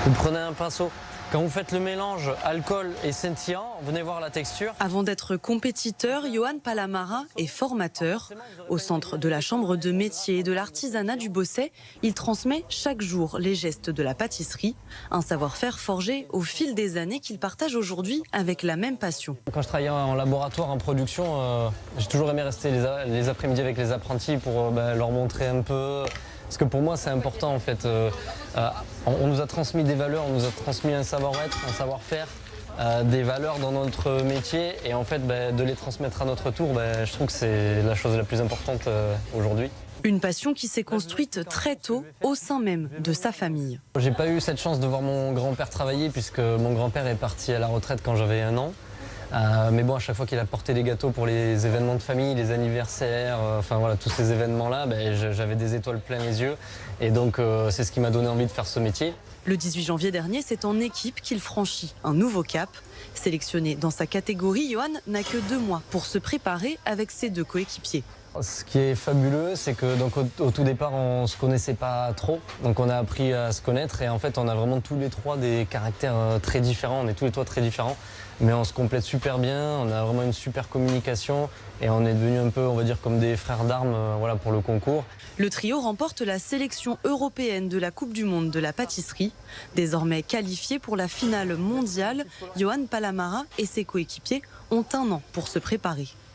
Vous prenez un pinceau. Quand vous faites le mélange alcool et scintillant, venez voir la texture. Avant d'être compétiteur, Johan Palamara est formateur. Au centre de la chambre de métier et de l'artisanat du Bosset, il transmet chaque jour les gestes de la pâtisserie, un savoir-faire forgé au fil des années qu'il partage aujourd'hui avec la même passion. Quand je travaillais en laboratoire, en production, j'ai toujours aimé rester les après-midi avec les apprentis pour leur montrer un peu. Parce que pour moi, c'est important en fait. On nous a transmis des valeurs, on nous a transmis un savoir-être, un savoir-faire, des valeurs dans notre métier. Et en fait, de les transmettre à notre tour, je trouve que c'est la chose la plus importante aujourd'hui. Une passion qui s'est construite très tôt au sein même de sa famille. J'ai pas eu cette chance de voir mon grand-père travailler puisque mon grand-père est parti à la retraite quand j'avais 1 an. Mais bon, à chaque fois qu'il a porté des gâteaux pour les événements de famille, les anniversaires, enfin voilà, tous ces événements-là, j'avais des étoiles plein les yeux. Et donc, c'est ce qui m'a donné envie de faire ce métier. Le 18 janvier dernier, c'est en équipe qu'il franchit un nouveau cap. Sélectionné dans sa catégorie, Johan n'a que 2 mois pour se préparer avec ses 2 coéquipiers. Ce qui est fabuleux, c'est que donc, au tout départ, on ne se connaissait pas trop. Donc on a appris à se connaître et en fait, on a vraiment tous les 3 des caractères très différents. On est tous les 3 très différents, mais on se complète super bien. On a vraiment une super communication et on est devenus un peu, on va dire, comme des frères d'armes voilà, pour le concours. Le trio remporte la sélection européenne de la Coupe du Monde de la pâtisserie. Désormais qualifié pour la finale mondiale, Johan Palamara et ses coéquipiers ont 1 an pour se préparer.